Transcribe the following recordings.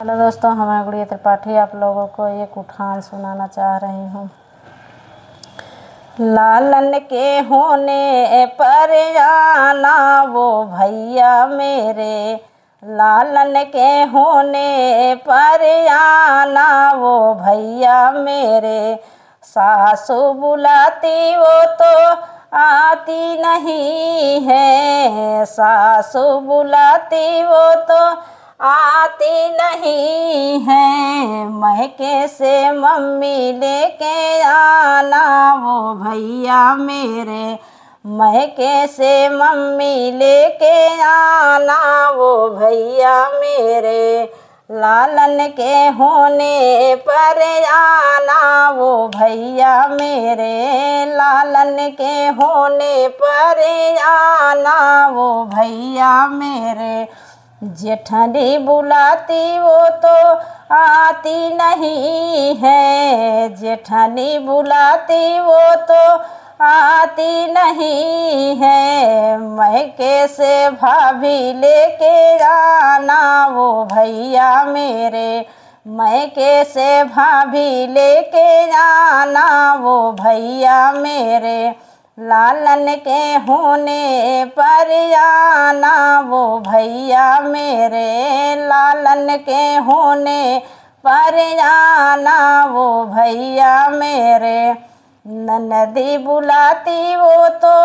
Hello दोस्तों, मैं गुड़िया त्रिपाठी आप लोगों को एक उठान सुनाना चाह रही हूँ। लालन के होने पर आना वो भैया मेरे, लालन के होने पर आना वो भैया मेरे। सासू बुलाती वो तो आती नहीं है, सासू बुलाती वो तो आती नहीं है। मैके से मम्मी लेके आना वो भैया मेरे, मैके से मम्मी लेके आना वो भैया मेरे। लालन के होने पर आना वो भैया मेरे, लालन के होने पर आना वो भैया मेरे। जेठनी बुलाती वो तो आती नहीं है, जेठनी बुलाती वो तो आती नहीं है। मैके से भाभी लेके आना वो भैया मेरे, मैके से भाभी लेके आना वो भैया मेरे। लालन के होने पर आना वो भैया मेरे, लालन के होने पर आना वो भैया मेरे। ननदी बुलाती वो तो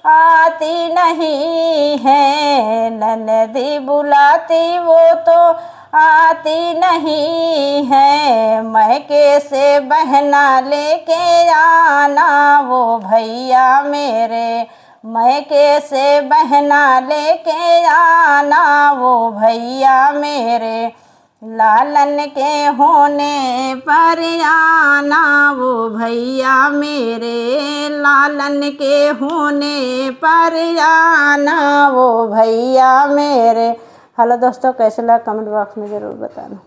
आती नहीं है, ननदी बुलाती वो तो आती नहीं है। मैके से बहना लेके आना वो भैया मेरे, मैके से बहना लेके आना वो भैया मेरे। लालन के होने पर आना वो भैया मेरे, लालन के होने पर आना वो भैया मेरे। हेलो दोस्तों, कैसे लगा कमेंट बॉक्स में ज़रूर बताना।